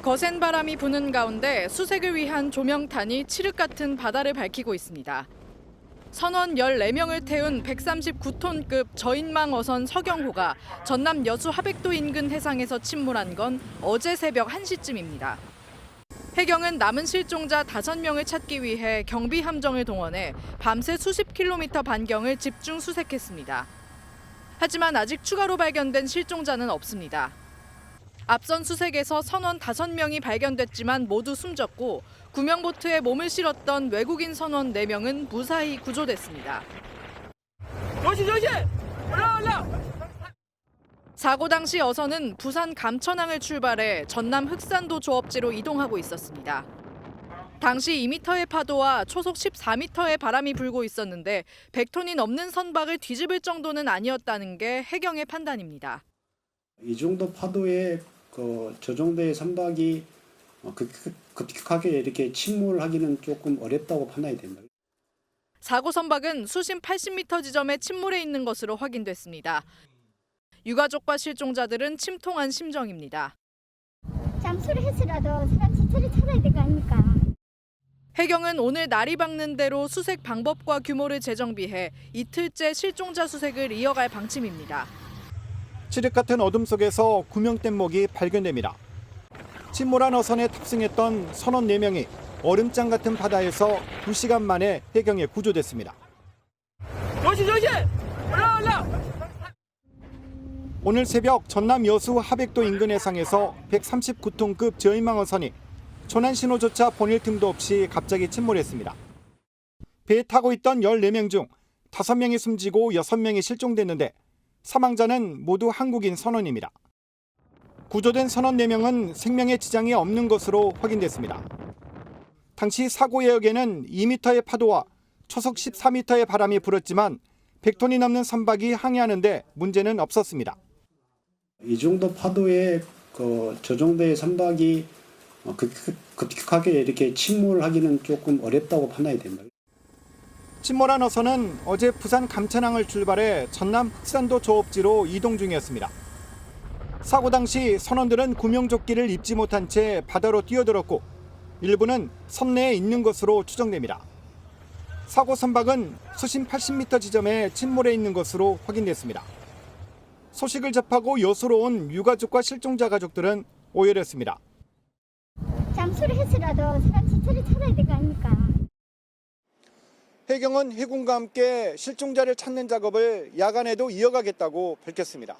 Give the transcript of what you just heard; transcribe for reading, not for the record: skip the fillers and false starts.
거센 바람이 부는 가운데 수색을 위한 조명탄이 칠흑 같은 바다를 밝히고 있습니다. 선원 14명을 태운 139톤급 저인망 어선 서경호가 전남 여수 하백도 인근 해상에서 침몰한 건 어제 새벽 1시쯤입니다. 해경은 남은 실종자 5명을 찾기 위해 경비 함정을 동원해 밤새 수십 킬로미터 반경을 집중 수색했습니다. 하지만 아직 추가로 발견된 실종자는 없습니다. 앞선 수색에서 선원 5명이 발견됐지만 모두 숨졌고 구명보트에 몸을 실었던 외국인 선원 4명은 무사히 구조됐습니다. 조심! 올라! 사고 당시 어선은 부산 감천항을 출발해 전남 흑산도 조업지로 이동하고 있었습니다. 당시 2m의 파도와 초속 14m의 바람이 불고 있었는데 100톤이 넘는 선박을 뒤집을 정도는 아니었다는 게 해경의 판단입니다. 이 정도 파도에 저 정도의 선박이 급격하게 이렇게 침몰하기는 조금 어렵다고 판단이 됩니다. 사고 선박은 수심 80m 지점에 침몰해 있는 것으로 확인됐습니다. 유가족과 실종자들은 침통한 심정입니다. 잠수를 해서라도 사람 시체를 찾아야 될 거 아닙니까? 해경은 오늘 날이 밝는 대로 수색 방법과 규모를 재정비해 이틀째 실종자 수색을 이어갈 방침입니다. 칠흑 같은 어둠 속에서 구명뗏목이 발견됩니다. 침몰한 어선에 탑승했던 선원 4명이 얼음장 같은 바다에서 2시간 만에 해경에 구조됐습니다. 조심! 올라! 오늘 새벽 전남 여수 하백도 인근 해상에서 139톤급 저인망 어선이 조난 신호조차 보낼 틈도 없이 갑자기 침몰했습니다. 배에 타고 있던 14명 중 5명이 숨지고 6명이 실종됐는데 사망자는 모두 한국인 선원입니다. 구조된 선원 4명은 생명에 지장이 없는 것으로 확인됐습니다. 당시 사고 해역에는 2m의 파도와 초속 14m의 바람이 불었지만 100톤이 넘는 선박이 항해하는데 문제는 없었습니다. 이 정도 파도에 저 정도의 선박이 급격하게 이렇게 침몰하기는 조금 어렵다고 판단이 됩니다. 침몰한 어선은 어제 부산 감천항을 출발해 전남 흑산도 조업지로 이동 중이었습니다. 사고 당시 선원들은 구명조끼를 입지 못한 채 바다로 뛰어들었고 일부는 선내에 있는 것으로 추정됩니다. 사고 선박은 수심 80m 지점에 침몰해 있는 것으로 확인됐습니다. 소식을 접하고 여수로 온 유가족과 실종자 가족들은 오열했습니다. 잠수를 해서라도 사람 시체를 찾아야 될 거 아닙니까? 해경은 해군과 함께 실종자를 찾는 작업을 야간에도 이어가겠다고 밝혔습니다.